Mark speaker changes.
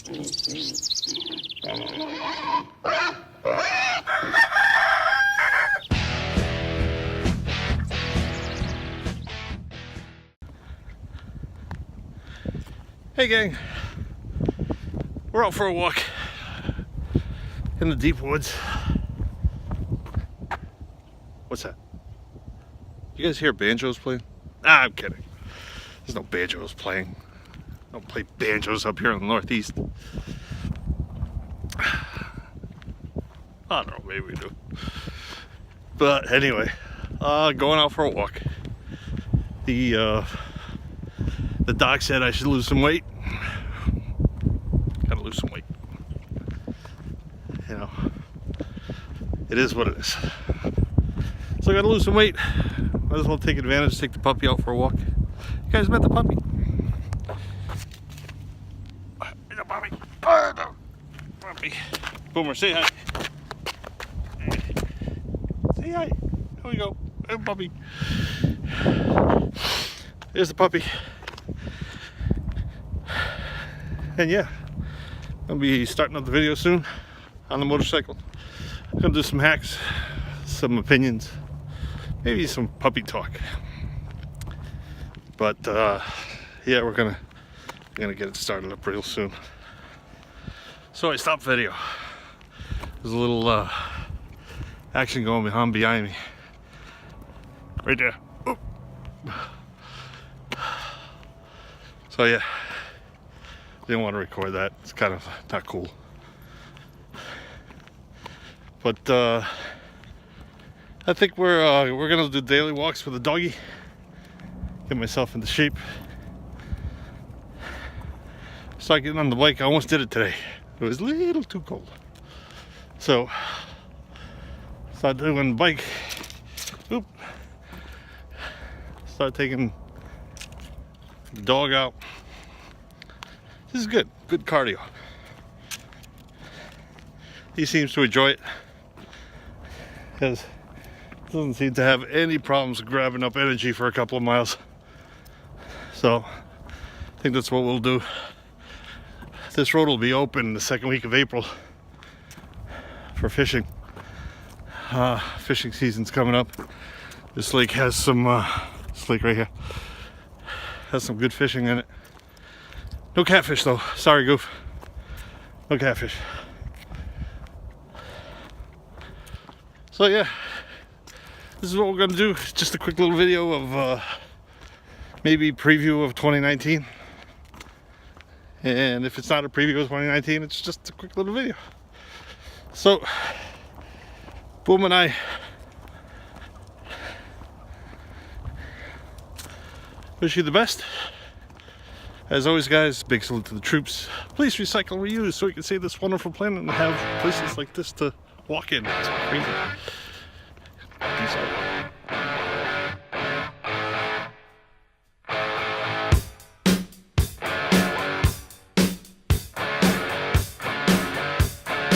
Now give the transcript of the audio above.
Speaker 1: Hey gang, we're out for a walk in the deep woods. What's that? You guys hear banjos playing? Ah, I'm kidding. There's no banjos playing. Don't play banjos up here in the Northeast. I don't know, maybe we do. But anyway, going out for a walk. The doc said I should lose some weight. Gotta lose some weight. You know, it is what it is. So I gotta lose some weight. Might as well take advantage, take the puppy out for a walk. You guys met the puppy? There's a puppy. Oh, no. Puppy. Boomer, say hi. Say hi. Here we go. Hey, puppy. There's the puppy. And yeah, I'll be starting up the video soon on the motorcycle. I'm gonna do some hacks, some opinions, maybe some puppy talk. But yeah, we're gonna get it started up real soon. So I stopped video. There's a little action going on behind me. Right there. Oh. So yeah, didn't want to record that. It's kind of not cool. But I think we're gonna do daily walks with the doggy. Get myself into shape. Start getting on the bike. I almost did it today. It was a little too cold. So start doing the bike. Oop. Start taking the dog out. This is good cardio. He seems to enjoy it. Doesn't seem to have any problems grabbing up energy for a couple of miles. So I think that's what we'll do. This road will be open the second week of April for fishing. Fishing season's coming up. This lake has some, this lake right here, has some good fishing in it. No catfish though, sorry Goof. No catfish. So yeah, this is what we're gonna do. Just a quick little video of maybe preview of 2019. And if it's not a preview of 2019, it's just a quick little video. So, Boom and I wish you the best. As always guys, big salute to the troops. Please recycle and reuse so we can save this wonderful planet and have places like this to walk in. It's crazy.